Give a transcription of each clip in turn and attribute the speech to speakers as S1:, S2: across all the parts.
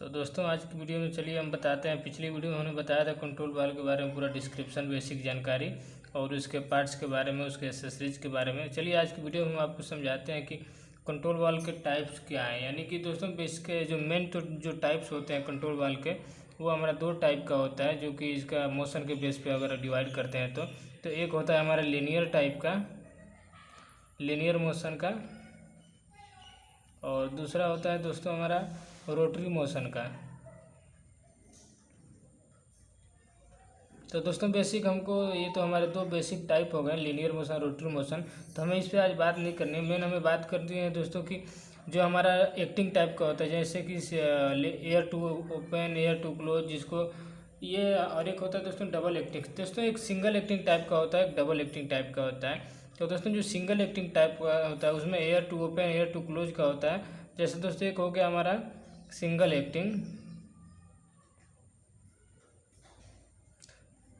S1: तो दोस्तों आज की वीडियो में चलिए हम बताते हैं। पिछली वीडियो में हमने बताया था कंट्रोल वाल के बारे में पूरा डिस्क्रिप्शन, बेसिक जानकारी और उसके पार्ट्स के बारे में, उसके एसेसरीज के बारे में। चलिए आज की वीडियो में हम आपको समझाते हैं कि कंट्रोल वाल के टाइप्स क्या हैं। यानी कि दोस्तों बेसिक जो मेन तो जो टाइप्स होते हैं कंट्रोल वाल के, वो हमारा दो टाइप का होता है, जो कि इसका मोशन के बेस पे अगर डिवाइड करते हैं तो एक होता है हमारा लीनियर टाइप का, लीनियर मोशन का, और दूसरा होता है दोस्तों हमारा रोटरी मोशन का। तो दोस्तों बेसिक हमको ये तो हमारे दो बेसिक टाइप हो गए, लीनियर मोशन, रोटरी मोशन। तो हमें इस पर आज बात नहीं करनी है। मेन हमें बात करनी है दोस्तों कि जो हमारा एक्टिंग टाइप का होता है, जैसे कि air to open, air to close, जिसको ये, और एक होता है दोस्तों डबल एक्टिंग। दोस्तों एक सिंगल एक्टिंग टाइप का होता है, एक डबल एक्टिंग टाइप का होता है। तो दोस्तों जो सिंगल एक्टिंग टाइप का होता है उसमें air to open, air to close का होता है। जैसे दोस्तों एक हो गया हमारा सिंगल एक्टिंग,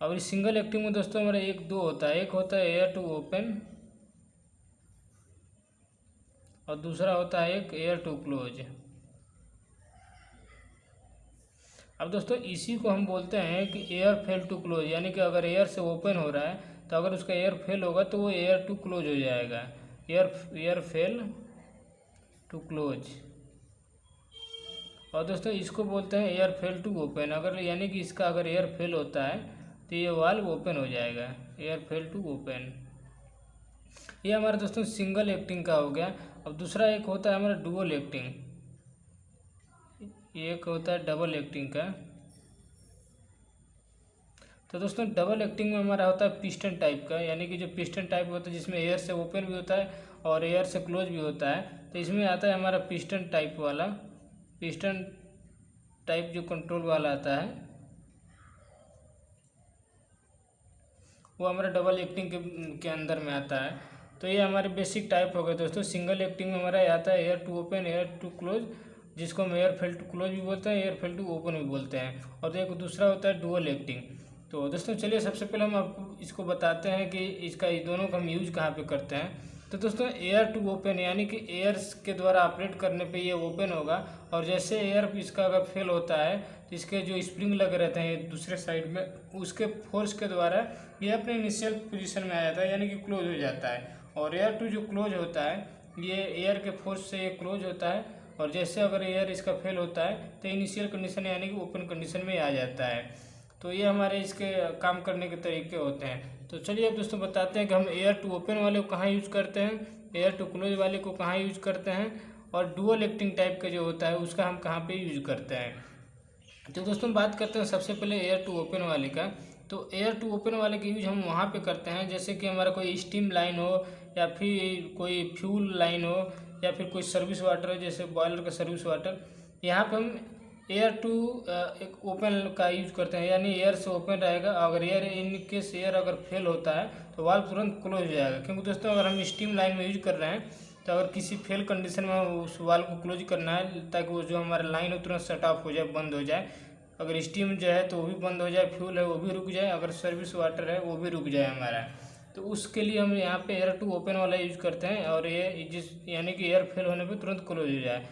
S1: और इस सिंगल एक्टिंग में दोस्तों हमारा एक दो होता है, एक होता है एयर टू ओपन और दूसरा होता है एक एयर टू क्लोज। अब दोस्तों इसी को हम बोलते हैं कि एयर फेल टू क्लोज, यानी कि अगर एयर से ओपन हो रहा है तो अगर उसका एयर फेल होगा तो वो एयर टू क्लोज हो जाएगा, एयर फेल टू क्लोज। और दोस्तों इसको बोलते हैं एयर फेल टू ओपन, अगर यानी कि इसका अगर एयर फेल होता है तो ये वाल्व ओपन हो जाएगा, एयर फेल टू ओपन। ये हमारा दोस्तों सिंगल एक्टिंग का हो गया। अब दूसरा एक होता है हमारा डुअल एक्टिंग, एक होता है डबल एक्टिंग का। तो दोस्तों डबल एक्टिंग में हमारा होता है पिस्टन टाइप का, यानी कि जो पिस्टन टाइप होता है जिसमें एयर से ओपन भी होता है और एयर से क्लोज भी होता है। तो इसमें आता है हमारा पिस्टन टाइप वाला, पिस्टन टाइप जो कंट्रोल वाला आता है वो हमारा डबल एक्टिंग के अंदर में आता है। तो ये हमारे बेसिक टाइप हो गए दोस्तों। सिंगल एक्टिंग में हमारा आता है air to open, air to close, जिसको हम एयर फेल टू क्लोज भी बोलते हैं, एयर फेल टू ओपन भी बोलते हैं। और एक दूसरा होता है डुअल एक्टिंग। तो दोस्तों चलिए सबसे पहले हम आपको इसको बताते हैं कि इसका ये दोनों का हम यूज कहाँ पे करते हैं। तो दोस्तों एयर टू ओपन यानी कि एयर के द्वारा ऑपरेट करने पे ये ओपन होगा, और जैसे एयर इसका अगर फेल होता है तो इसके जो स्प्रिंग लगे रहते हैं दूसरे साइड में, उसके फोर्स के द्वारा ये अपने इनिशियल पोजीशन में आ जाता है, यानी कि क्लोज हो जाता है। और एयर टू जो क्लोज होता है ये एयर के फोर्स से ये क्लोज होता है, और जैसे अगर एयर इसका फेल होता है तो इनिशियल कंडीशन यानी कि ओपन कंडीशन में आ जाता है। तो ये हमारे इसके काम करने के तरीके होते हैं। तो चलिए अब दोस्तों बताते हैं कि हम एयर टू ओपन वाले को कहाँ यूज करते हैं, एयर टू क्लोज वाले को कहाँ यूज करते हैं, और डुअल एक्टिंग टाइप का जो होता है उसका हम कहाँ पे यूज करते हैं। तो दोस्तों बात करते हैं सबसे पहले एयर टू ओपन वाले का। तो एयर टू ओपन वाले का यूज हम वहाँ पे करते हैं जैसे कि हमारा कोई स्टीम लाइन हो, या फिर कोई फ्यूल लाइन हो, या फिर कोई सर्विस वाटर हो, जैसे बॉयलर का सर्विस वाटर। यहाँ पे हम एयर टू एक ओपन का यूज करते हैं, यानी एयर से ओपन रहेगा। अगर एयर इन केस एयर अगर फेल होता है तो वाल्व तुरंत क्लोज हो जाएगा। क्योंकि दोस्तों अगर हम स्टीम लाइन में यूज कर रहे हैं तो अगर किसी फेल कंडीशन में उस वाल्व को क्लोज करना है ताकि वो जो हमारा लाइन हो तुरंत शट ऑफ हो जाए, बंद हो जाए। अगर स्टीम जो है तो वो भी बंद हो जाए, फ्यूल है वो भी रुक जाए, अगर सर्विस वाटर है वो भी रुक जाए हमारा। तो उसके लिए हम यहाँ पे एयर टू ओपन वाला यूज करते हैं, और ये जिस यानी कि एयर फेल होने पे तुरंत क्लोज हो जाए।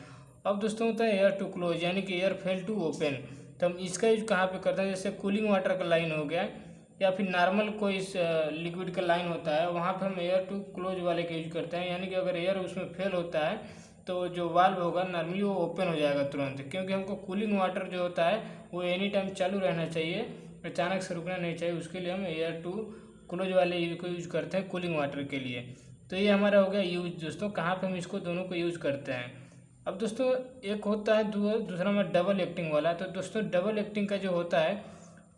S1: अब दोस्तों होता है एयर टू क्लोज, यानी कि एयर फेल टू ओपन। तो हम इसका यूज कहाँ पे करते हैं, जैसे कूलिंग वाटर का लाइन हो गया, या फिर नॉर्मल कोई लिक्विड का लाइन होता है, वहाँ पे हम एयर टू क्लोज वाले का यूज करते हैं। यानी कि अगर एयर उसमें फेल होता है तो जो वाल्व होगा नॉर्मली वो ओपन हो जाएगा तुरंत। क्योंकि हमको कूलिंग वाटर जो होता है वो एनी टाइम चालू रहना चाहिए, अचानक से रुकना नहीं चाहिए। उसके लिए हम एयर टू क्लोज वाले को यूज करते हैं कूलिंग वाटर के लिए। तो ये हमारा हो गया यूज दोस्तों, कहाँ पे हम इसको दोनों को यूज करते हैं। अब दोस्तों एक होता है दूसरा में डबल एक्टिंग वाला। तो दोस्तों डबल एक्टिंग का जो होता है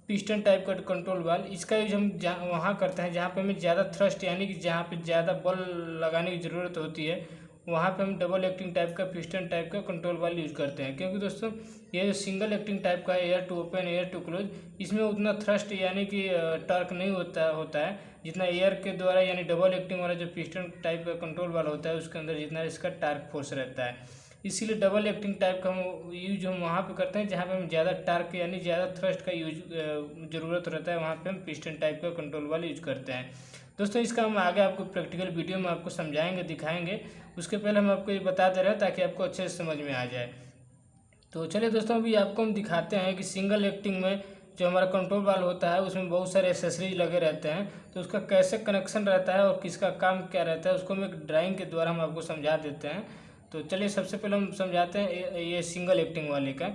S1: पिस्टन टाइप का कंट्रोल वाल्व, इसका यूज हम वहाँ करते हैं जहाँ पे हमें ज़्यादा थ्रस्ट यानी कि जहाँ पे ज़्यादा बल लगाने की ज़रूरत होती है, वहाँ पे हम डबल एक्टिंग टाइप का पिस्टन टाइप का कंट्रोल वाल्व यूज करते हैं। क्योंकि दोस्तों ये जो सिंगल एक्टिंग टाइप का है air to open, air to close, इसमें उतना थ्रस्ट यानी कि टॉर्क नहीं होता है जितना एयर के द्वारा, यानी डबल एक्टिंग वाला जो पिस्टन टाइप का कंट्रोल वाला होता है उसके अंदर जितना इसका टॉर्क फोर्स रहता है। इसीलिए डबल एक्टिंग टाइप का हम यूज हम वहाँ पे करते हैं जहाँ पे हम ज़्यादा टार्क यानी ज़्यादा थ्रस्ट का यूज ज़रूरत रहता है, वहाँ पे हम पिस्टन टाइप का कंट्रोल वाला यूज करते हैं। दोस्तों इसका हम आगे आपको प्रैक्टिकल वीडियो में आपको समझाएंगे, दिखाएंगे। उसके पहले हम आपको ये बता दे रहे हैं ताकि आपको अच्छे से समझ में आ जाए। तो चलिए दोस्तों, अभी आपको हम दिखाते हैं कि सिंगल एक्टिंग में जो हमारा कंट्रोल वाल्व होता है उसमें बहुत सारे एसेसरीज लगे रहते हैं, तो उसका कैसे कनेक्शन रहता है और किसका काम क्या रहता है उसको हम एक ड्राइंग के द्वारा हम आपको समझा देते हैं। तो चलिए सबसे पहले हम समझाते हैं ये सिंगल एक्टिंग वाले का।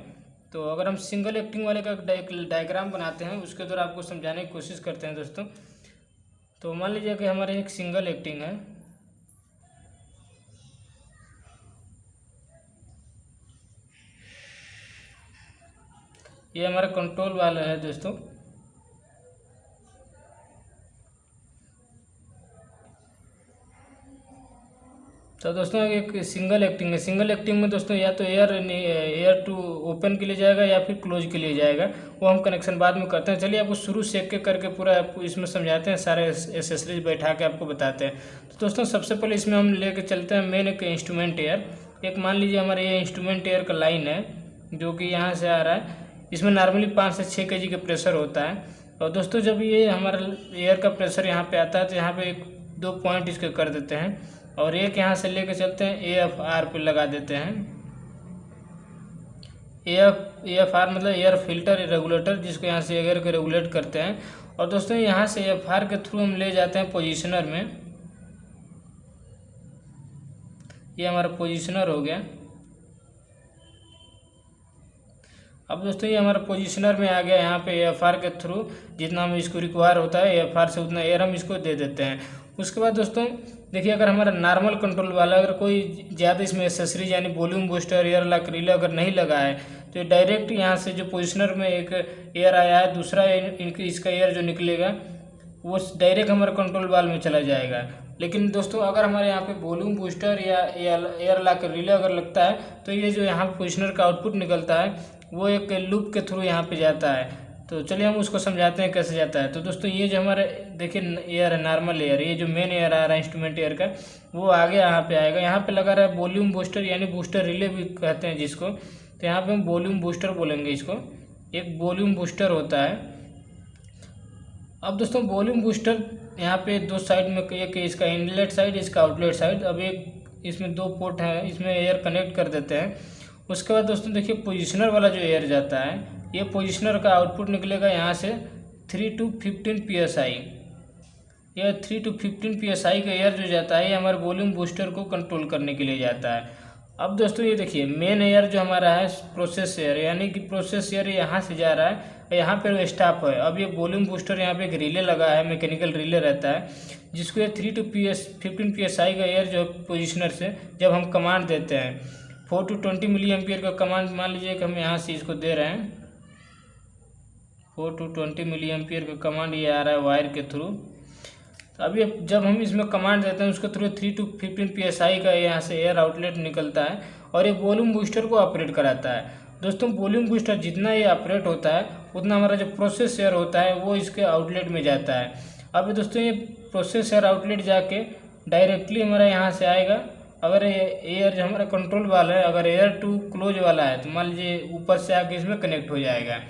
S1: तो अगर हम सिंगल एक्टिंग वाले का डायग्राम बनाते हैं उसके द्वारा आपको समझाने की कोशिश करते हैं दोस्तों। तो मान लीजिए कि हमारे एक सिंगल एक्टिंग है, ये हमारा कंट्रोल वाला है दोस्तों। तो दोस्तों एक सिंगल एक्टिंग है, सिंगल एक्टिंग में दोस्तों या तो एयर टू ओपन के लिए जाएगा या फिर क्लोज के लिए जाएगा, वो हम कनेक्शन बाद में करते हैं। चलिए आपको शुरू से एक करके पूरा आपको इसमें समझाते हैं, सारे एसेसरीज बैठा के आपको बताते हैं। तो दोस्तों सबसे पहले इसमें हम लेके चलते हैं मेन एक इंस्ट्रूमेंट एयर। एक मान लीजिए हमारे ये इंस्ट्रूमेंट एयर का लाइन है जो कि यहाँ से आ रहा है, इसमें नॉर्मली 5 से 6 kg का प्रेशर होता है। और दोस्तों जब ये हमारा एयर का प्रेशर यहाँ पे आता है तो यहाँ पे एक 2 पॉइंट इसके कर देते हैं और एक यहाँ से लेके चलते हैं AFR पे लगा देते हैं। AFR मतलब एयर फिल्टर रेगुलेटर, जिसको यहाँ से एयर को रेगुलेट करते हैं। और दोस्तों यहाँ से AFR के थ्रू हम ले जाते हैं पोजिशनर में, ये हमारा पोजिशनर हो गया। अब दोस्तों ये हमारा पोजीशनर में आ गया, यहाँ पे AFR के थ्रू जितना हम इसको रिक्वायर होता है AFR से उतना एयर हम इसको दे देते हैं। उसके बाद दोस्तों देखिए, अगर हमारा नॉर्मल कंट्रोल वाला अगर कोई ज़्यादा इसमें एसेसरीज यानी volume booster, air lock, relay अगर नहीं लगा है तो डायरेक्ट यहाँ से जो पोजीशनर में एक एयर आया है, दूसरा इसका एयर जो निकलेगा वो डायरेक्ट हमारे कंट्रोल वाल्व में चला जाएगा। लेकिन दोस्तों अगर हमारे यहाँ पे वॉल्यूम बूस्टर या एयर लॉक रिले अगर लगता है तो ये जो यहाँ पोजीशनर का आउटपुट निकलता है वो एक लूप के थ्रू यहाँ पे जाता है। तो चलिए हम उसको समझाते हैं कैसे जाता है। तो दोस्तों ये जो हमारे देखिए एयर है, नॉर्मल एयर, ये जो मेन एयर आ रहा है इंस्ट्रूमेंट एयर का, वो आगे यहाँ पे आएगा। यहाँ पे लगा रहा है वॉल्यूम बूस्टर यानी बूस्टर रिले भी कहते हैं जिसको, तो यहाँ पे हम वॉल्यूम बूस्टर बोलेंगे इसको, एक वॉल्यूम बूस्टर होता है। अब दोस्तों वॉल्यूम बूस्टर यहाँ पे 2 साइड में, एक इसका इनलेट साइड, इसका आउटलेट साइड। अब एक इसमें 2 पोर्ट हैं, इसमें एयर कनेक्ट कर देते हैं। उसके बाद दोस्तों देखिए पोजीशनर वाला जो एयर जाता है, ये पोजीशनर का आउटपुट निकलेगा यहाँ से 3 to 15 PSI। यह 3 to 15 PSI का एयर जो जाता है ये हमारे वॉल्यूम बूस्टर को कंट्रोल करने के लिए जाता है। अब दोस्तों ये देखिए मेन एयर जो हमारा है प्रोसेस एयर, यानी कि प्रोसेस एयर यहाँ से जा रहा है, यहाँ पर स्टॉप है। अब ये वॉल्यूम बूस्टर यहाँ पे एक रिले लगा है, मैकेनिकल रिले रहता है, जिसको ये 3 to 15 PSI का एयर जो पोजिशनर से जब हम कमांड देते हैं 4 to 20 मिली एम्पियर का कमांड, मान लीजिए कि हम यहाँ से इसको दे रहे हैं 4 to 20 मिली एम्पियर का कमांड, ये आ रहा है वायर के थ्रू। तो अभी जब हम इसमें कमांड देते हैं उसके थ्रू 3 to 15 PSI का यहाँ से एयर आउटलेट निकलता है और ये वॉल्यूम बूस्टर को ऑपरेट कराता है। दोस्तों वॉल्यूम बूस्टर जितना ये ऑपरेट होता है उतना हमारा जो प्रोसेस एयर होता है वो इसके आउटलेट में जाता है। अब दोस्तों ये प्रोसेस एयर आउटलेट जाके डायरेक्टली हमारा यहाँ से आएगा। अगर ये एयर जो हमारा कंट्रोल वाला है, अगर एयर टू क्लोज वाला है तो मान लीजिए ऊपर से आके इसमें कनेक्ट हो जाएगा।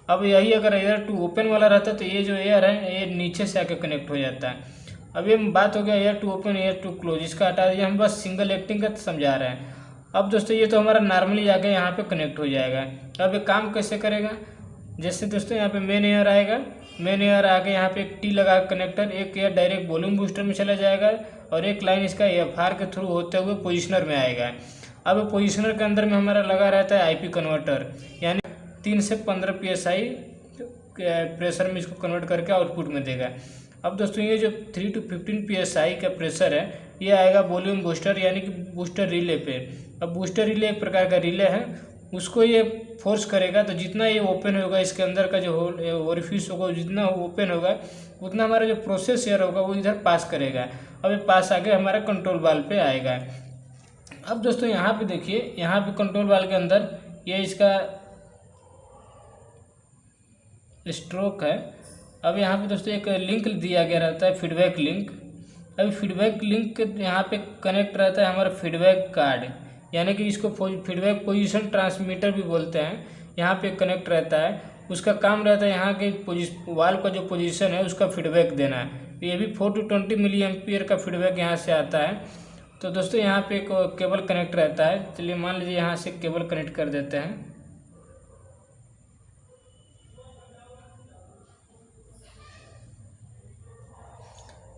S1: अब यही अगर एयर टू ओपन वाला रहता तो ये जो एयर है ये नीचे से आके कनेक्ट हो जाता है। अब ये बात हो गया air to open, air to close, इसका हटा दिया, हम बस सिंगल एक्टिंग का समझा रहे हैं। अब दोस्तों ये तो हमारा नॉर्मली आके यहाँ पे कनेक्ट हो जाएगा। अब ये काम कैसे करेगा, जैसे दोस्तों यहाँ पे मेन एयर आएगा, मेन एयर आके यहाँ पे एक टी लगा कनेक्टर, एक एयर डायरेक्ट वॉल्यूम बूस्टर में चला जाएगा और एक लाइन इसका AFR के थ्रू होते हुए पोजीशनर में आएगा। अब पोजीशनर के अंदर में हमारा लगा रहता है IP कन्वर्टर, यानी 3 से 15 PSI प्रेशर में इसको कन्वर्ट करके आउटपुट में देगा। अब दोस्तों ये जो 3 to 15 PSI का प्रेशर है ये आएगा वॉल्यूम बूस्टर यानी कि बूस्टर रिले पे। अब बूस्टर रिले एक प्रकार का रिले है, उसको ये फोर्स करेगा तो जितना ये ओपन होगा, इसके अंदर का जो ओरिफिस होगा जितना ओपन होगा उतना हमारा जो प्रोसेस एयर होगा वो इधर पास करेगा। अब ये पास आके हमारा कंट्रोल वाल्व पे आएगा। अब दोस्तों यहाँ पे देखिए, यहाँ पे कंट्रोल वाल्व के अंदर ये इसका स्ट्रोक है। अब यहाँ पे दोस्तों एक लिंक दिया गया रहता है, फीडबैक लिंक। अभी फीडबैक लिंक के यहाँ पे कनेक्ट रहता है हमारा फीडबैक कार्ड, यानी कि इसको फीडबैक पोजीशन ट्रांसमीटर भी बोलते हैं। यहाँ पे कनेक्ट रहता है, उसका काम रहता है यहाँ के वाल्व का जो पोजीशन है उसका फीडबैक देना है। ये भी 4 to 20 मिली एम्पियर का फीडबैक यहाँ से आता है। तो दोस्तों यहाँ पे एक केबल कनेक्ट रहता है। चलिए मान लीजिए यहाँ से केबल कनेक्ट कर देते हैं।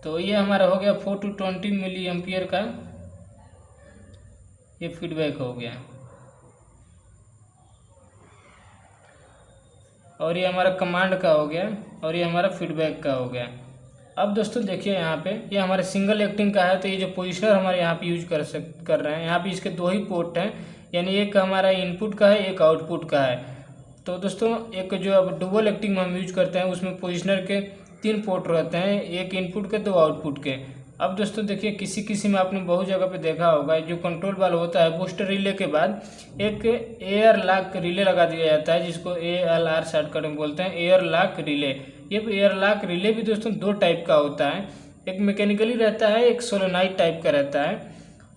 S1: तो ये हमारा हो गया 4 to 20 मिली एम्पियर का ये फीडबैक हो गया, और ये हमारा कमांड का हो गया, और ये हमारा फीडबैक का हो गया। अब दोस्तों देखिए यहाँ पे ये हमारे सिंगल एक्टिंग का है, तो ये जो पोजिशनर हमारे यहाँ पे यूज कर रहे हैं, यहाँ पे इसके 2 ही पोर्ट हैं, यानी एक हमारा इनपुट का है, एक आउटपुट का है। तो दोस्तों एक जो अब डुअल एक्टिंग में हम यूज करते हैं उसमें पोजिशनर के 3 पोर्ट रहते हैं, एक इनपुट के 2 आउटपुट के। अब दोस्तों देखिए किसी में आपने बहुत जगह पे देखा होगा, जो कंट्रोल वाल्व होता है बूस्टर रिले के बाद एक एयर लॉक रिले लगा दिया जाता है, जिसको ALR शॉर्टकट में बोलते हैं, एयर लॉक रिले। ये एयर लॉक रिले भी दोस्तों 2 टाइप का होता है, एक मैकेनिकली रहता है, एक सोलेनॉइड टाइप का रहता है।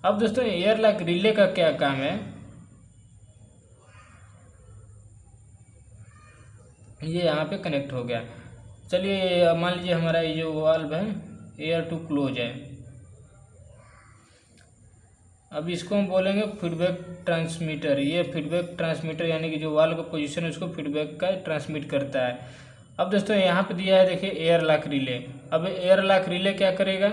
S1: अब दोस्तों एयर लॉक रिले का क्या काम है, ये यहाँ पे कनेक्ट हो गया। चलिए मान लीजिए हमारा ये जो वाल्व है एयर टू क्लोज है, अब इसको हम बोलेंगे फीडबैक ट्रांसमीटर। ये फीडबैक ट्रांसमीटर यानी कि जो वाल्व का पोजीशन है उसको फीडबैक का ट्रांसमिट करता है। अब दोस्तों यहाँ पे दिया है देखिए एयर लॉक रिले। अब एयर लॉक रिले क्या करेगा,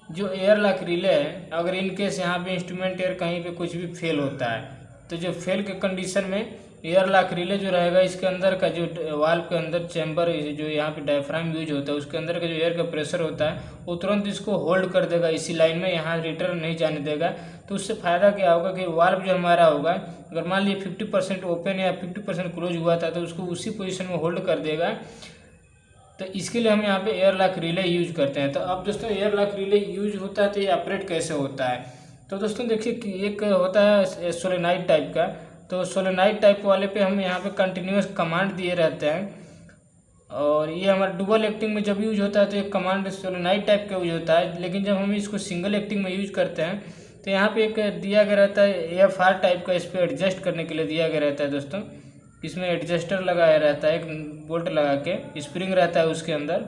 S1: जो एयर लॉक रिले है अगर इनकेस यहाँ पे इंस्ट्रूमेंट एयर कहीं पे कुछ भी फेल होता है, तो जो फेल के कंडीशन में एयर लॉक रिले जो रहेगा इसके अंदर का जो वाल्व के अंदर चैम्बर जो यहाँ पे डायफ्राम यूज होता है उसके अंदर का जो एयर का प्रेशर होता है वो तुरंत इसको होल्ड कर देगा इसी लाइन में, यहाँ रिटर्न नहीं जाने देगा। तो उससे फ़ायदा क्या होगा कि वाल्व जो हमारा होगा अगर मान लीजिए 50% ओपन या 50% क्लोज हुआ था तो उसको उसी पोजीशन में होल्ड कर देगा। तो इसके लिए हम यहाँ पे एयर लॉक रिले यूज करते हैं। तो अब दोस्तों एयर लॉक रिले यूज होता है तो ये ऑपरेट कैसे होता है, तो दोस्तों देखिए कि एक होता है सोलेनॉइड टाइप का, तो सोलेनॉइड टाइप वाले पे हम यहाँ पे कंटिन्यूस कमांड दिए रहते हैं, और ये हमारा डुअल एक्टिंग में जब यूज होता है तो एक कमांड सोलेनॉइड टाइप का यूज होता है। लेकिन जब हम इसको सिंगल एक्टिंग में यूज करते हैं तो यहाँ पे एक दिया गया रहता है AFR टाइप का, इस पर एडजस्ट करने के लिए दिया गया रहता है दोस्तों। इसमें एडजस्टर लगाया रहता है, एक बोल्ट लगा के स्प्रिंग रहता है उसके अंदर,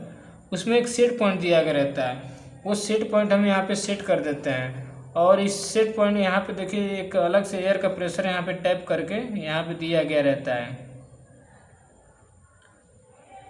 S1: उसमें एक सेट पॉइंट दिया गया रहता है, वो सेट पॉइंट हम यहाँ पे सेट कर देते हैं। और इस सेट पॉइंट यहाँ पे देखिए एक अलग से एयर का प्रेशर यहाँ पे टैप करके यहाँ पे दिया गया रहता है।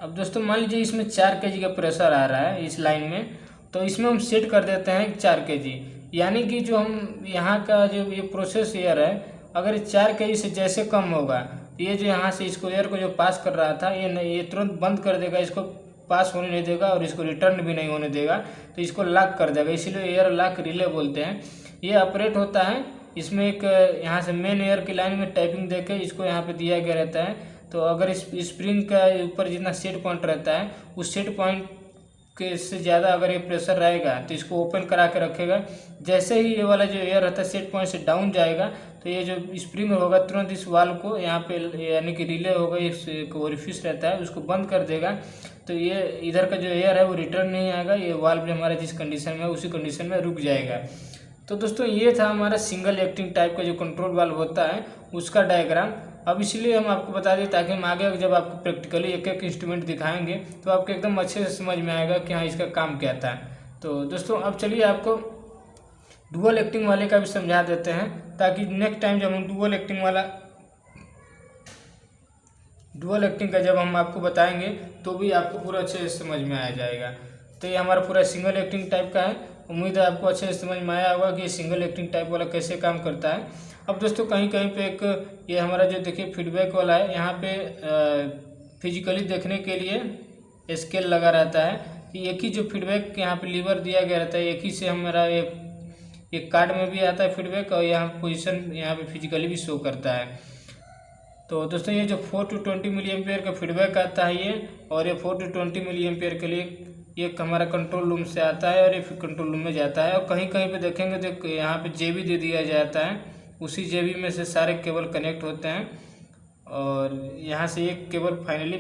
S1: अब दोस्तों मान लीजिए इसमें 4 kg का प्रेशर आ रहा है इस लाइन में, तो इसमें हम सेट कर देते हैं 4 kg, यानी कि जो हम यहाँ का जो ये प्रोसेस एयर है अगर 4 kg से जैसे कम होगा तो ये जो यहाँ से इसको एयर को जो पास कर रहा था ये तुरंत बंद कर देगा, इसको पास होने नहीं देगा और इसको रिटर्न भी नहीं होने देगा, तो इसको लॉक कर देगा, इसीलिए एयर लॉक रिले बोलते हैं। ये ऑपरेट होता है, इसमें एक यहाँ से मेन एयर की लाइन में टाइपिंग देके इसको यहाँ पे दिया गया रहता है। तो अगर इस स्प्रिंग का ऊपर जितना सेट पॉइंट रहता है उस सेट पॉइंट के से ज़्यादा अगर ये प्रेशर रहेगा तो इसको ओपन करा के रखेगा, जैसे ही ये वाला जो एयर रहता है सेट पॉइंट से डाउन जाएगा तो ये जो स्प्रिंग होगा तुरंत इस वाल्व को यहाँ पे यानी कि रिले होगा, एक ओरिफिस रहता है उसको बंद कर देगा, तो ये इधर का जो एयर है वो रिटर्न नहीं आएगा, ये वाल्व हमारा जिस कंडीशन में है उसी कंडीशन में रुक जाएगा। तो दोस्तों ये था हमारा सिंगल एक्टिंग टाइप का जो कंट्रोल वाल्व होता है उसका डायग्राम। अब इसलिए हम आपको बता दें ताकि हम आगे जब आपको प्रैक्टिकली एक एक इंस्ट्रूमेंट दिखाएंगे तो आपको एकदम अच्छे से समझ में आएगा कि हाँ इसका काम क्या था। तो दोस्तों अब चलिए आपको डुअल एक्टिंग वाले का भी समझा देते हैं, ताकि नेक्स्ट टाइम जब हम डुअल एक्टिंग का जब हम आपको बताएंगे तो भी आपको पूरा अच्छे से समझ में आ जाएगा। तो ये हमारा पूरा सिंगल एक्टिंग टाइप का है, उम्मीद है आपको अच्छे से समझ में आया होगा कि ये सिंगल एक्टिंग टाइप वाला कैसे काम करता है। अब दोस्तों कहीं कहीं पे एक ये हमारा जो देखिए फीडबैक वाला है, यहाँ पे फिजिकली देखने के लिए स्केल लगा रहता है कि एक ही जो फीडबैक यहाँ पे लीवर दिया गया रहता है, एक ही से हमारा एक कार्ड में भी आता है फीडबैक और यहाँ पोजीशन यहाँ पे फिजिकली भी शो करता है। तो दोस्तों ये जो 4 to 20 मिली एम्पेयर का फीडबैक आता है ये, और ये 4 to 20 मिली एम्पेयर के लिए ये हमारा कंट्रोल रूम से आता है और ये फिर कंट्रोल रूम में जाता है। और कहीं कहीं पे देखेंगे तो यहाँ पे जेबी दे दिया जाता है, उसी जेबी में से सारे केबल कनेक्ट होते हैं और यहाँ से एक केबल फाइनली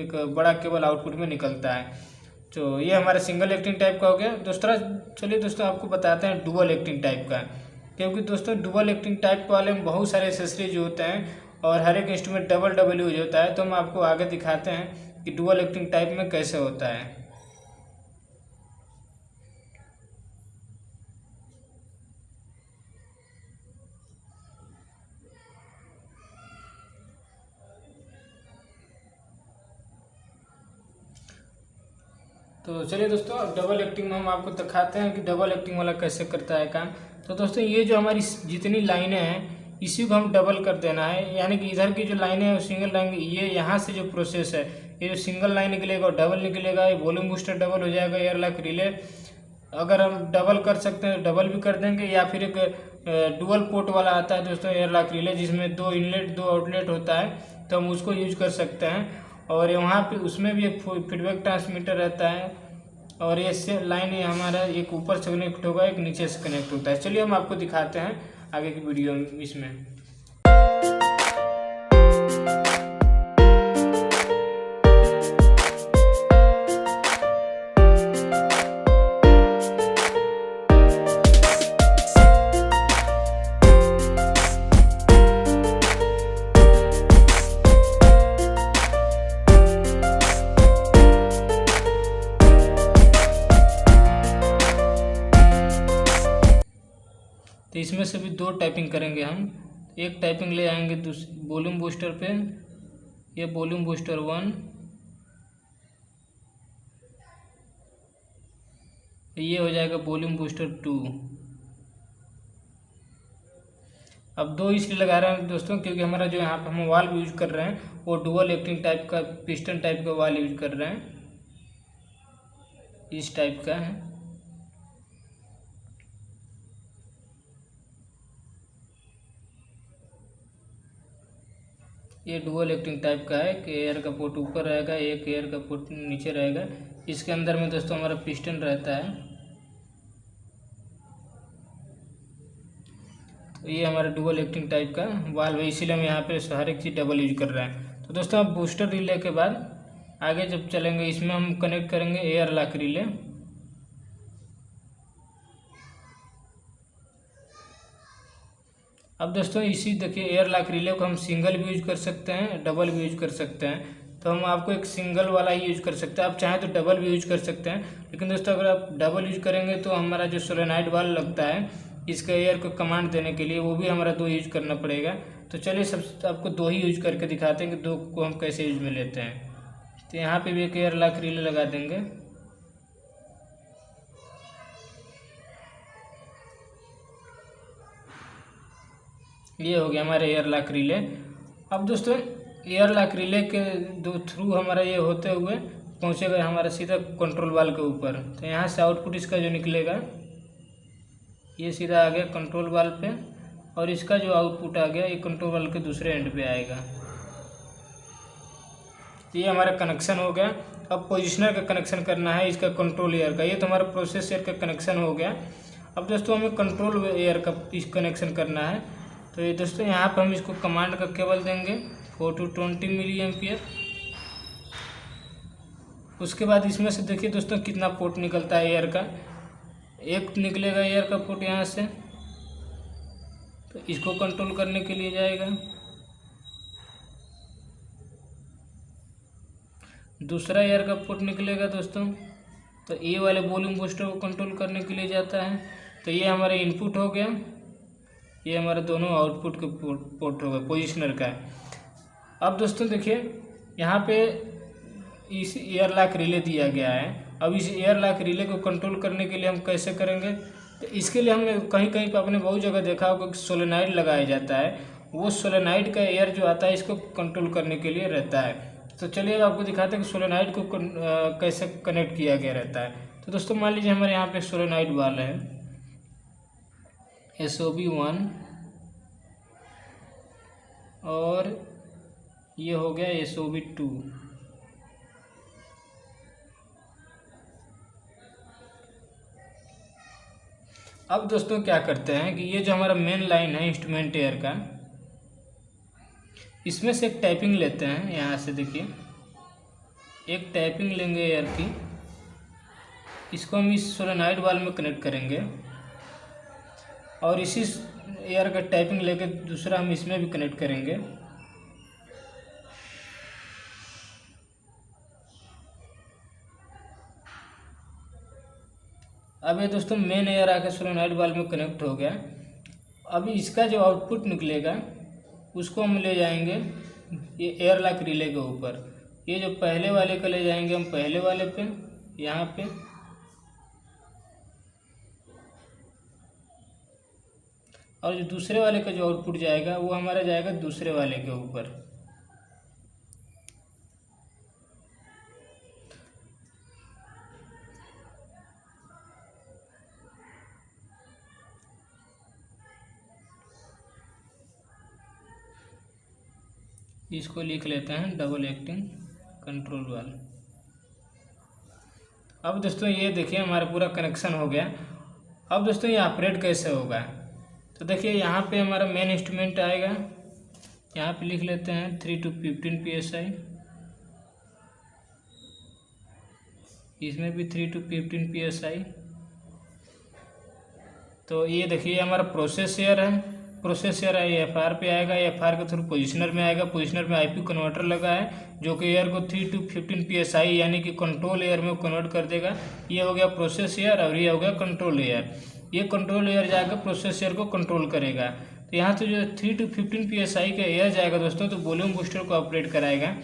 S1: एक बड़ा केबल आउटपुट में निकलता है। तो ये हमारा सिंगल एक्टिंग टाइप का हो गया। दूसरा चलिए दोस्तों आपको बताते हैं डुअल एक्टिंग टाइप का, क्योंकि दोस्तों डुअल एक्टिंग टाइप वाले में बहुत सारे एक्सेसरीज होते हैं और हर एक इंस्ट्रूमेंट डबल यूज होता है। तो हम आपको आगे दिखाते हैं कि डुअल एक्टिंग टाइप में कैसे होता है। तो चलिए दोस्तों, अब डबल एक्टिंग में हम आपको दिखाते हैं कि डबल एक्टिंग वाला कैसे करता है काम। तो दोस्तों, ये जो हमारी जितनी लाइनें हैं इसी को हम डबल कर देना है, यानी कि इधर की जो लाइनें हैं वो सिंगल लाइन, ये यहाँ से जो प्रोसेस है, ये जो सिंगल लाइन निकलेगा और डबल निकलेगा, ये वॉल्यूम बूस्टर डबल हो जाएगा, एयर लॉक रिले। अगर हम डबल कर सकते हैं डबल भी कर देंगे, या फिर एक डुअल पोर्ट वाला आता है दोस्तों एयर लॉक रिले, जिसमें 2 इनलेट 2 आउटलेट होता है, तो हम उसको यूज कर सकते हैं। और वहाँ पे उसमें भी एक फीडबैक ट्रांसमीटर रहता है, और ये से लाइन ये हमारा एक ऊपर से कनेक्ट होगा, एक नीचे से कनेक्ट होता है। चलिए हम आपको दिखाते हैं आगे की वीडियो इसमें। तो इसमें से भी 2 टाइपिंग करेंगे हम। एक टाइपिंग ले आएंगे वॉल्यूम बूस्टर पे, ये वॉल्यूम बूस्टर 1, ये हो जाएगा वॉल्यूम बूस्टर 2। अब 2 इसलिए लगा रहे हैं दोस्तों क्योंकि हमारा जो यहाँ पे हम वाल्व यूज कर रहे हैं वो डुअल एक्टिंग टाइप का पिस्टन टाइप का वाल्व यूज कर रहे हैं, इस टाइप का है। ये डुअल एक्टिंग टाइप का है कि एयर का पोर्ट ऊपर रहेगा, एक एयर का पोर्ट नीचे रहेगा। इसके अंदर में दोस्तों हमारा पिस्टन रहता है। तो ये हमारा डुअल एक्टिंग टाइप का वाल्व है, इसीलिए हम यहाँ पे हर एक चीज़ डबल यूज कर रहे हैं। तो दोस्तों अब बूस्टर रिले के बाद आगे जब चलेंगे इसमें हम कनेक्ट करेंगे एयर लॉक रिले। अब दोस्तों इसी देखिए एयर लॉक रिले को हम सिंगल भी यूज कर सकते हैं, डबल भी यूज कर सकते हैं। तो हम आपको एक सिंगल वाला ही यूज कर सकते हैं, आप चाहें तो डबल भी यूज कर सकते हैं। लेकिन दोस्तों अगर आप डबल यूज करेंगे तो हमारा जो सोलेनॉइड वाल्व लगता है इसका एयर को कमांड देने के लिए, वो भी हमारा 2 यूज करना पड़ेगा। तो चलिए सब आपको 2 ही यूज करके दिखाते हैं कि 2 को हम कैसे यूज में लेते हैं। तो यहाँ पर भी एक एयर लॉक रिले लगा देंगे। ये हो गया हमारे एयर लॉक रिले। अब दोस्तों एयर लॉक रिले के थ्रू हमारा ये होते हुए पहुँचेगा हमारा सीधा कंट्रोल वाल्व के ऊपर। तो यहाँ से आउटपुट इसका जो निकलेगा ये सीधा आ गया कंट्रोल वाल्व पे, और इसका जो आउटपुट आ गया ये कंट्रोल वाल्व के दूसरे एंड पे आएगा। ये हमारा कनेक्शन हो गया। अब पोजिशनर का कनेक्शन करना है इसका कंट्रोल एयर का। ये तो हमारा प्रोसेस एयर का कनेक्शन हो गया। अब दोस्तों हमें कंट्रोल एयर का इस कनेक्शन करना है। तो ये दोस्तों यहाँ पर हम इसको कमांड का केबल देंगे 420 मिली एम्पियर। उसके बाद इसमें से देखिए दोस्तों कितना पोर्ट निकलता है एयर का। एक निकलेगा एयर का पोर्ट यहाँ से, तो इसको कंट्रोल करने के लिए जाएगा। दूसरा एयर का पोर्ट निकलेगा दोस्तों, तो ये वाले वॉल्यूम बूस्टर को कंट्रोल करने के लिए जाता है। तो ये हमारा इनपुट हो गया, ये हमारा दोनों आउटपुट के पोर्ट होगा पोजिशनर का। अब दोस्तों देखिए यहाँ पे इस एयर लॉक रिले दिया गया है। अब इस एयर लॉक रिले को कंट्रोल करने के लिए हम कैसे करेंगे, तो इसके लिए हमने कहीं कहीं पर आपने बहुत जगह देखा होगा कि सोलेनॉइड लगाया जाता है। वो सोलेनॉइड का एयर जो आता है इसको कंट्रोल करने के लिए रहता है। तो चलिए अब आपको दिखाते हैं कि सोलेनॉइड को कैसे कनेक्ट किया गया रहता है। तो दोस्तों मान लीजिए हमारे यहाँ पे सोलेनॉइड वाला है SOB1, और ये हो गया SOB2। अब दोस्तों क्या करते हैं कि ये जो हमारा मेन लाइन है इंस्ट्रूमेंट एयर का, इसमें से एक टाइपिंग लेते हैं। यहाँ से देखिए एक टाइपिंग लेंगे एयर की, इसको हम इस सोलेनॉइड वाल्व में कनेक्ट करेंगे, और इसी एयर का टाइपिंग लेके दूसरा हम इसमें भी कनेक्ट करेंगे। अब ये दोस्तों मेन एयर आके सोलेनॉइड वाल्व में कनेक्ट हो गया। अभी इसका जो आउटपुट निकलेगा उसको हम ले जाएंगे ये एयर लॉक रिले के ऊपर। ये जो पहले वाले का ले जाएंगे हम पहले वाले पे, यहाँ पे, और जो दूसरे वाले का जो आउटपुट जाएगा वो हमारा जाएगा दूसरे वाले के ऊपर। इसको लिख लेते हैं डबल एक्टिंग कंट्रोल वाल। अब दोस्तों ये देखिए हमारा पूरा कनेक्शन हो गया। अब दोस्तों ये ऑपरेट कैसे होगा, तो देखिए यहाँ पे हमारा मेन इंस्ट्रूमेंट आएगा, यहाँ पे लिख लेते हैं 3 to 15 PSI, इसमें भी 3 to 15 PSI। तो ये देखिए हमारा प्रोसेसर है, प्रोसेसर AFR पे आएगा, AFR के थ्रू पोजिशनर में आएगा, पोजिशनर में IP कन्वर्टर लगा है जो कि एयर को 3 to 15 PSI यानी कि कंट्रोल एयर में कन्वर्ट कर देगा। ये हो गया प्रोसेस एयर और ये हो गया कंट्रोल एयर। ये कंट्रोल एयर जाकर प्रोसेस एयर को कंट्रोल करेगा। तो यहाँ से जो 3 to 15 PSI का एयर जाएगा दोस्तों तो वॉल्यूम बूस्टर को ऑपरेट कराएगा।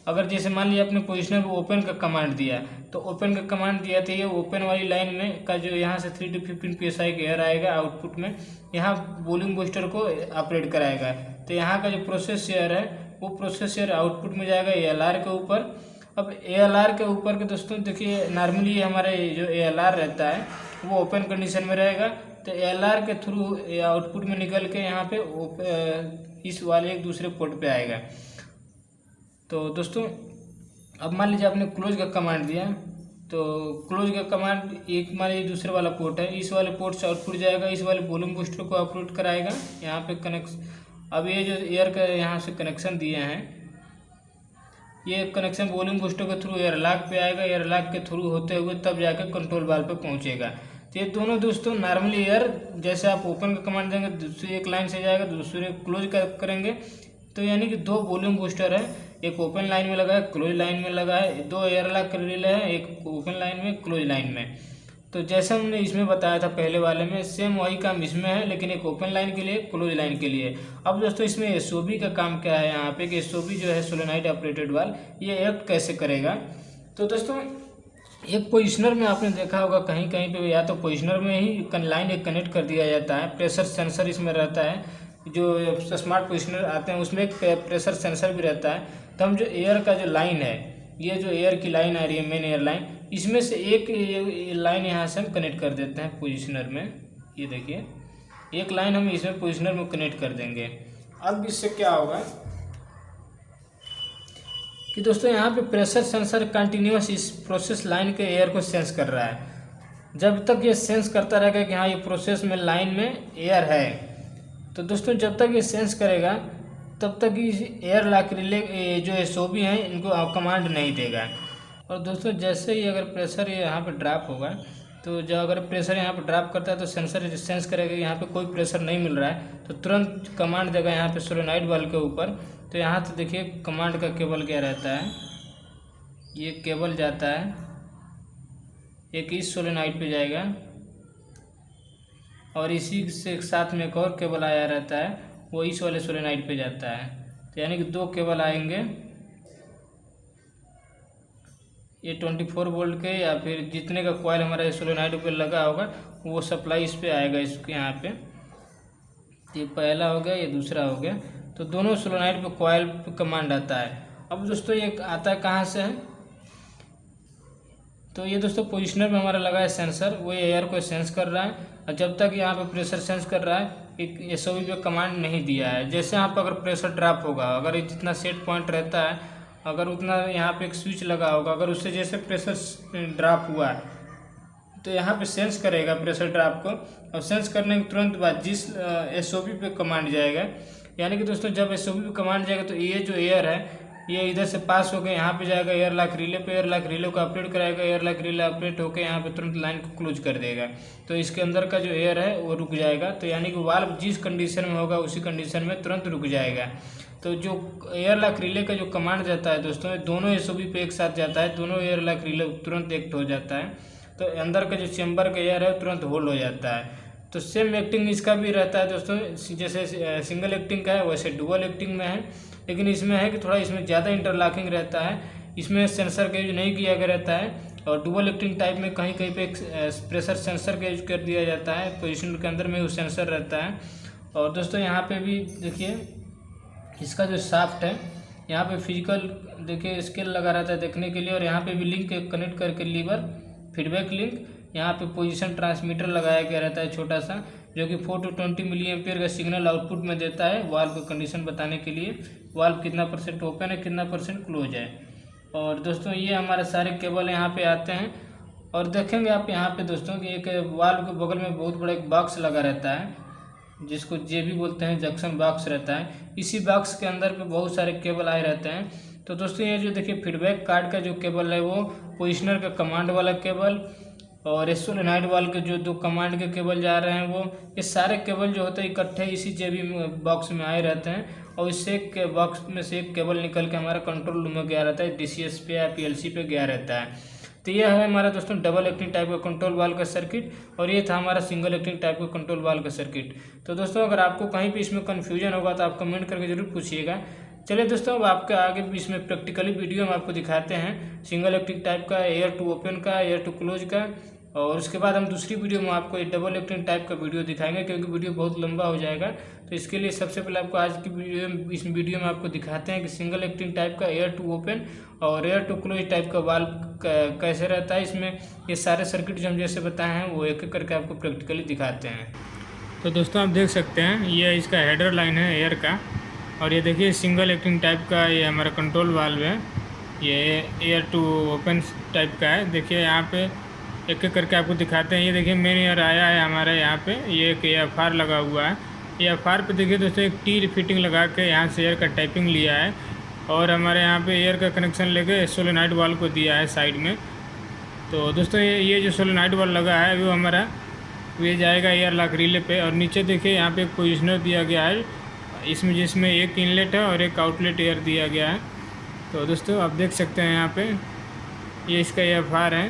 S1: अगर जैसे मान लिया अपने पोजिशनर को ओपन का कमांड दिया, तो ओपन का कमांड दिया तो ये ओपन वाली लाइन में का जो यहाँ से 3 to 15 PSI का एयर आएगा आउटपुट में, यहाँ वॉल्यूम बूस्टर को ऑपरेट कराएगा। तो यहाँ का जो प्रोसेस एयर है वो प्रोसेस एयर आउटपुट में जाएगा ALR के ऊपर। अब ALR के ऊपर के दोस्तों देखिए नॉर्मली हमारे जो ALR रहता है वो ओपन कंडीशन में रहेगा, तो ALR के थ्रू आउटपुट में निकल के यहाँ पे इस वाले एक दूसरे पोर्ट पे आएगा। तो दोस्तों अब मान लीजिए आपने क्लोज का कमांड दिया, तो क्लोज का कमांड एक मान लीजिए दूसरे वाला पोर्ट है, इस वाले पोर्ट से आउटपुट जाएगा, इस वाले वॉल्यूम बूस्टर को ऑपरेट कराएगा यहाँ पे कनेक्शन। अब ये जो एयर का यहाँ से कनेक्शन दिए हैं, ये कनेक्शन वॉल्यूम बूस्टर के थ्रू एयर लॉक पे आएगा, एयर लॉक के थ्रू होते हुए तब जाकर कंट्रोल वाल्व पे पहुँचेगा। तो ये दोनों दोस्तों नॉर्मली एयर जैसे आप ओपन का कमांड देंगे दूसरी एक लाइन से जाएगा, दूसरे क्लोज करेंगे, तो यानी कि दो वॉल्यूम बूस्टर है, एक ओपन लाइन में लगा है क्लोज लाइन में लगा है, दो एयर लॉक रिले है, एक ओपन लाइन में क्लोज लाइन में। तो जैसे हमने इसमें बताया था पहले वाले में सेम वही काम इसमें है, लेकिन एक ओपन लाइन के लिए क्लोज लाइन के लिए। अब दोस्तों इसमें SOB का काम क्या है यहाँ पे कि SOB जो है सोलेनॉइड ऑपरेटेड वाल्व, ये एक्ट कैसे करेगा। तो दोस्तों एक पोजिशनर में आपने देखा होगा कहीं कहीं पे या तो पोजिशनर में ही लाइन एक कनेक्ट कर दिया जाता है, प्रेशर सेंसर इसमें रहता है, जो स्मार्ट पोजिशनर आते हैं उसमें एक प्रेशर सेंसर भी रहता है। तो हम जो एयर का जो लाइन है, ये जो एयर की लाइन आ रही है मेन एयर लाइन, इसमें से एक लाइन यहाँ से हम कनेक्ट कर देते हैं पोजिशनर में। ये देखिए एक लाइन हम इसमें पोजिशनर में कनेक्ट कर देंगे। अब इससे क्या होगा कि दोस्तों यहाँ पे प्रेशर सेंसर कंटिन्यूस इस प्रोसेस लाइन के एयर को सेंस कर रहा है। जब तक ये सेंस करता रहेगा कि हाँ ये प्रोसेस में लाइन में एयर है, तो दोस्तों जब तक ये सेंस करेगा तब तक इस एयर लॉक रिले जो SOB हैं इनको कमांड नहीं देगा। और दोस्तों जैसे ही अगर प्रेशर यहाँ पे ड्रॉप होगा, तो जब अगर प्रेशर यहाँ पे ड्रॉप करता है तो सेंसर सेंस करेगा यहाँ पे कोई प्रेशर नहीं मिल रहा है, तो तुरंत कमांड देगा यहाँ पे सोलेनॉइड वाल्व के ऊपर। तो यहाँ तो देखिए कमांड का केबल क्या रहता है, ये केबल जाता है एक इस सोलेनॉइड पे जाएगा और इसी से साथ में एक और केबल आया रहता है, वो इस वाले सोलेनॉइड पे जाता है। तो यानी कि दो केबल आएंगे, ये 24 वोल्ट के या फिर जितने का कॉइल हमारा सोलेनॉइड पे लगा होगा वो सप्लाई इस पे आएगा, इसके यहाँ पे। ये पहला हो गया, ये दूसरा हो गया। तो दोनों सोलेनॉइड पे कॉइल पे कमांड आता है। अब दोस्तों ये आता है कहाँ से है, तो ये दोस्तों पोजिशनर में हमारा लगा है सेंसर, वो एयर को सेंस कर रहा है। और जब तक यहाँ पे प्रेशर सेंस कर रहा है, एक SOB पे कमांड नहीं दिया है। जैसे यहाँ पर अगर प्रेशर ड्रॉप होगा, अगर जितना सेट पॉइंट रहता है, अगर उतना यहाँ पे एक स्विच लगा होगा, अगर उससे जैसे प्रेशर ड्रॉप हुआ तो यहाँ पे सेंस करेगा प्रेशर ड्रॉप को, और सेंस करने के तुरंत बाद जिस SOB पे कमांड जाएगा, यानी कि दोस्तों जब SOB पे कमांड जाएगा तो ये जो एयर है ये इधर से पास होकर यहाँ पे जाएगा एयर लॉक रिले पे, एयर लॉक रिले को ऑपरेट कराएगा, एयर लॉक रिले ऑपरेट होकर यहाँ पे तुरंत लाइन को क्लोज कर देगा। तो इसके अंदर का जो एयर है वो रुक जाएगा। तो यानी कि वाल्व जिस कंडीशन में होगा उसी कंडीशन में तुरंत रुक जाएगा। तो जो एयर लॉक रिले का जो कमांड जाता है दोस्तों, दोनों SOB पे एक साथ जाता है, दोनों एयर लॉक रिले तुरंत एक्ट हो जाता है। तो अंदर का जो चेम्बर का एयर है तुरंत होल्ड हो जाता है। तो सेम एक्टिंग इसका भी रहता है दोस्तों, जैसे सिंगल एक्टिंग का है वैसे डुअल एक्टिंग में है, लेकिन इसमें है कि थोड़ा इसमें ज़्यादा इंटरलॉकिंग रहता है। इसमें सेंसर का यूज नहीं किया गया रहता है, और डुअल एक्टिंग टाइप में कहीं कहीं पे प्रेशर सेंसर का यूज कर दिया जाता है, पोजिशनर के अंदर में वो सेंसर रहता है। और दोस्तों यहाँ पे भी देखिए इसका जो शाफ्ट है यहाँ पे फिजिकल देखिए स्केल लगा रहता है देखने के लिए, और यहाँ पे भी लिंक कनेक्ट करके लीवर फीडबैक लिंक, यहाँ पे पोजीशन ट्रांसमीटर लगाया गया रहता है छोटा सा, जो कि 4 to 20 मिली एम्पियर का सिग्नल आउटपुट में देता है वाल्व का कंडीशन बताने के लिए, वाल्व कितना % ओपन है कितना % क्लोज है। और दोस्तों ये हमारे सारे केबल यहाँ पे आते हैं। और देखेंगे आप यहाँ पे दोस्तों कि एक वाल्व के बगल में बहुत बड़ा एक बॉक्स लगा रहता है जिसको जेबी बोलते हैं, जंक्शन बॉक्स रहता है। इसी बॉक्स के अंदर पे बहुत सारे केबल आए रहते हैं। तो दोस्तों ये जो देखिए फीडबैक कार्ड का जो केबल है वो पोजिशनर का कमांड वाला केबल, और सोलेनॉइड वाल्व के जो 2 कमांड के केबल जा रहे हैं वो, ये सारे केबल जो होते हैं इकट्ठे इसी जेबी बॉक्स में आए रहते हैं। और इससे एक बॉक्स में से एक केबल निकल के हमारा कंट्रोल रूम में गया रहता है, DCS पे या PLC पे गया रहता है। तो यह है हमारा दोस्तों डबल एक्टिंग टाइप का कंट्रोल वाल्व का सर्किट, और ये था हमारा सिंगल एक्टिंग टाइप का कंट्रोल वाल्व का सर्किट। तो दोस्तों अगर आपको कहीं भी इसमें कन्फ्यूजन होगा तो आप कमेंट करके जरूर पूछिएगा। चलिए दोस्तों अब आपके आगे भी इसमें प्रैक्टिकली वीडियो हम आपको दिखाते हैं सिंगल एक्टिंग टाइप का, एयर टू ओपन का, एयर टू क्लोज का, और उसके बाद हम दूसरी वीडियो में आपको एक डबल एक्टिंग टाइप का वीडियो दिखाएंगे, क्योंकि वीडियो बहुत लंबा हो जाएगा। तो इसके लिए सबसे पहले आपको आज की इस वीडियो में आपको दिखाते हैं कि सिंगल एक्टिंग टाइप का एयर टू ओपन और एयर टू क्लोज टाइप का वाल्व कैसे रहता है। इसमें ये सारे सर्किट जो हम जैसे बताए हैं वो एक एक करके आपको प्रैक्टिकली दिखाते हैं। तो दोस्तों आप देख सकते हैं ये इसका हेडर लाइन है एयर का, और ये देखिए सिंगल एक्टिंग टाइप का ये हमारा कंट्रोल वाल्व है, ये एयर टू ओपन टाइप का है। देखिए यहाँ पे एक एक करके आपको दिखाते हैं। ये देखिए मेन एयर आया है हमारे यहाँ पे, ये एक AFR लगा हुआ है। AFR पे देखिए दोस्तों एक टी फिटिंग लगा के यहाँ से एयर का टाइपिंग लिया है, और हमारे यहाँ पे एयर का कनेक्शन लेके सोलेनॉइड वाल्व को दिया है साइड में। तो दोस्तों ये जो सोलेनॉइड वाल्व लगा है वो हमारा ये जाएगा एयर लॉक रिले पे। और नीचे देखिए यहाँ पे एक पोजिशनर दिया गया है इसमें, जिसमें एक इनलेट है और एक आउटलेट एयर दिया गया है। तो दोस्तों आप देख सकते हैं यहाँ पे ये इसका AFR है,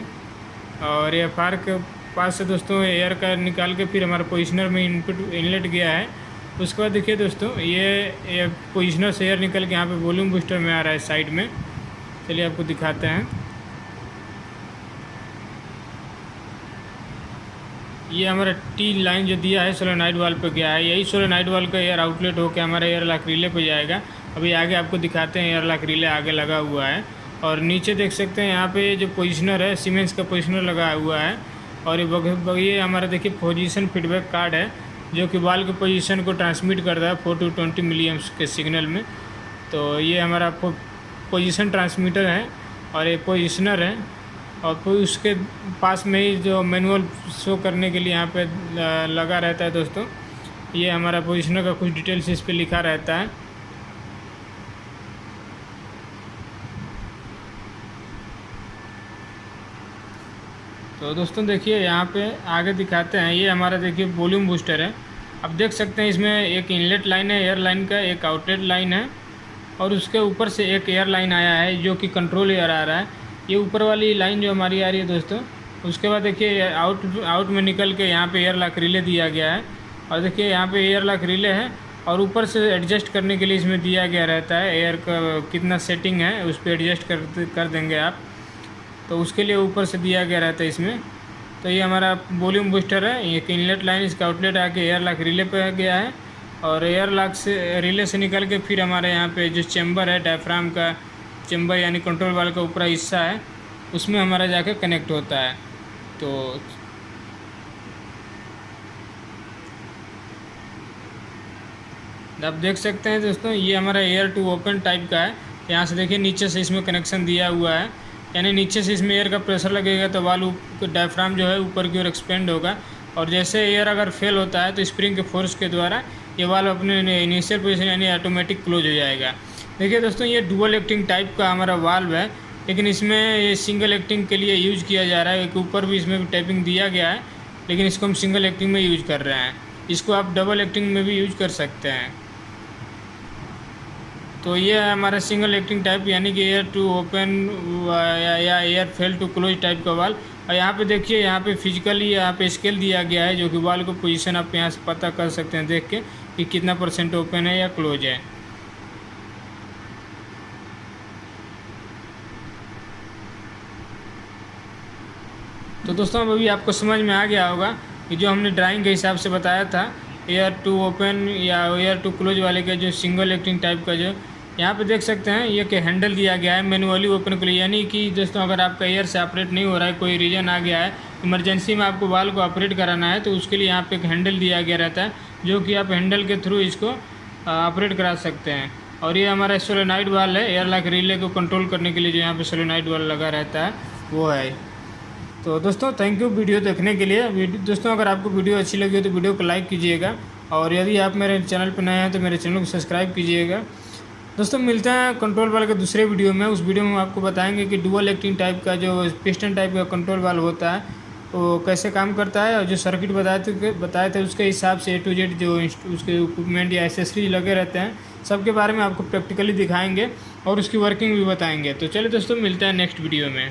S1: और AFR के पास से दोस्तों एयर का निकाल के फिर हमारा पोजिशनर में इनलेट गया है। उसके बाद देखिए दोस्तों ये पोजिशनर से एयर निकल के यहाँ पे वॉल्यूम बूस्टर में आ रहा है साइड में। चलिए आपको दिखाते हैं। ये हमारा टी लाइन जो दिया है सोलेनॉइड वाल्व पे गया है, यही सोलेनॉइड वाल्व का एयर आउटलेट होकर हमारा एयर लॉक रिले पे जाएगा। अभी आगे आपको दिखाते हैं एयर लॉक रिले आगे लगा हुआ है, और नीचे देख सकते हैं यहाँ पे जो पोजीशनर है सीमेंस का पोजीशनर लगा हुआ है। और ये हमारा देखिए पोजीशन फीडबैक कार्ड है जो कि वाल्व के पोजीशन को ट्रांसमिट करता है 4 to 20 मिली एम्प्स के सिग्नल में। तो ये हमारा पोजीशन ट्रांसमीटर है और ये पोजीशनर है, और फिर उसके पास में ही जो मैनुअल शो करने के लिए यहाँ पे लगा रहता है दोस्तों। ये हमारा पोजीशनर का कुछ डिटेल्स इस पर लिखा रहता है। तो दोस्तों देखिए यहाँ पे आगे दिखाते हैं, ये हमारा देखिए वॉल्यूम बूस्टर है। अब देख सकते हैं इसमें एक इनलेट लाइन है एयर लाइन का, एक आउटलेट लाइन है, और उसके ऊपर से एक एयर लाइन आया है जो कि कंट्रोल एयर आ रहा है। ये ऊपर वाली लाइन जो हमारी आ रही है दोस्तों, उसके बाद देखिए आउट में निकल के यहाँ पे एयर लॉक रिले दिया गया है। और देखिए यहाँ पे एयर लॉक रिले है, और ऊपर से एडजस्ट करने के लिए इसमें दिया गया रहता है एयर का कितना सेटिंग है उस पर एडजस्ट कर देंगे आप, तो उसके लिए ऊपर से दिया गया रहता है इसमें। तो ये हमारा वॉल्यूम बूस्टर है, एक इनलेट लाइन इसका आउटलेट आके एयर लॉक रिले पे गया है, और एयर लॉक से रिले से निकल के फिर हमारे यहाँ पे जो चैम्बर है डायफ्राम का चैम्बर यानी कंट्रोल वाल्व का ऊपरी हिस्सा है उसमें हमारा जाकर कनेक्ट होता है। तो आप देख सकते हैं दोस्तों ये हमारा एयर टू ओपन टाइप का है। यहाँ से देखिए नीचे से इसमें कनेक्शन दिया हुआ है, यानी नीचे से इसमें एयर का प्रेशर लगेगा तो वाल्व डायफ्राम जो है ऊपर की ओर एक्सपेंड होगा, और जैसे एयर अगर फेल होता है तो स्प्रिंग के फोर्स के द्वारा ये वाल्व अपने इनिशियल पोजीशन यानी ऑटोमेटिक क्लोज हो जाएगा। देखिए दोस्तों ये डुअल एक्टिंग टाइप का हमारा वाल्व है, लेकिन इसमें ये सिंगल एक्टिंग के लिए यूज किया जा रहा है। एक ऊपर भी इसमें टाइपिंग दिया गया है, लेकिन इसको हम सिंगल एक्टिंग में यूज कर रहे हैं। इसको आप डबल एक्टिंग में भी यूज कर सकते हैं। तो ये है हमारा सिंगल एक्टिंग टाइप यानी कि एयर टू ओपन या air fail to close type का वाल्व। और यहाँ पे देखिए यहाँ पे फिजिकली यहाँ पे स्केल दिया गया है जो कि वाल्व को पोजीशन आप यहाँ से पता कर सकते हैं देख के कि कितना % ओपन है या क्लोज है। तो दोस्तों अब अभी आपको समझ में आ गया होगा कि जो हमने ड्राइंग के हिसाब से बताया था एयर टू ओपन या एयर टू क्लोज वाले के जो सिंगल एक्टिंग टाइप का जो यहाँ पे देख सकते हैं ये कि हैंडल दिया गया है मैनुअली ओपन के लिए, यानी कि दोस्तों अगर आपका एयर से ऑपरेट नहीं हो रहा है, कोई रीजन आ गया है, इमरजेंसी में आपको वाल्व को ऑपरेट कराना है, तो उसके लिए यहाँ पे एक हैंडल दिया गया रहता है जो कि आप हैंडल के थ्रू इसको ऑपरेट करा सकते हैं। और ये हमारा सोलेनॉइड वाल्व है, एयर लॉक रिले को कंट्रोल करने के लिए जो यहाँ पे सोलेनॉइड वाल्व लगा रहता है वो है। तो दोस्तों थैंक यू वीडियो देखने के लिए। दोस्तों अगर आपको वीडियो अच्छी लगी हो तो वीडियो को लाइक कीजिएगा, और यदि आप मेरे चैनल पर नए हैं तो मेरे चैनल को सब्सक्राइब कीजिएगा। दोस्तों मिलते हैं कंट्रोल वाल्व के दूसरे वीडियो में। उस वीडियो में आपको बताएंगे कि डुअल एक्टिंग टाइप का जो पिस्टन टाइप का कंट्रोल वाल्व होता है वो कैसे काम करता है, और जो सर्किट बताए थे उसके हिसाब से A to Z जो उसके इक्विपमेंट या एसेसरीज लगे रहते हैं सबके बारे में आपको प्रैक्टिकली दिखाएंगे और उसकी वर्किंग भी बताएंगे। तो चलिए दोस्तों मिलते हैं नेक्स्ट वीडियो में।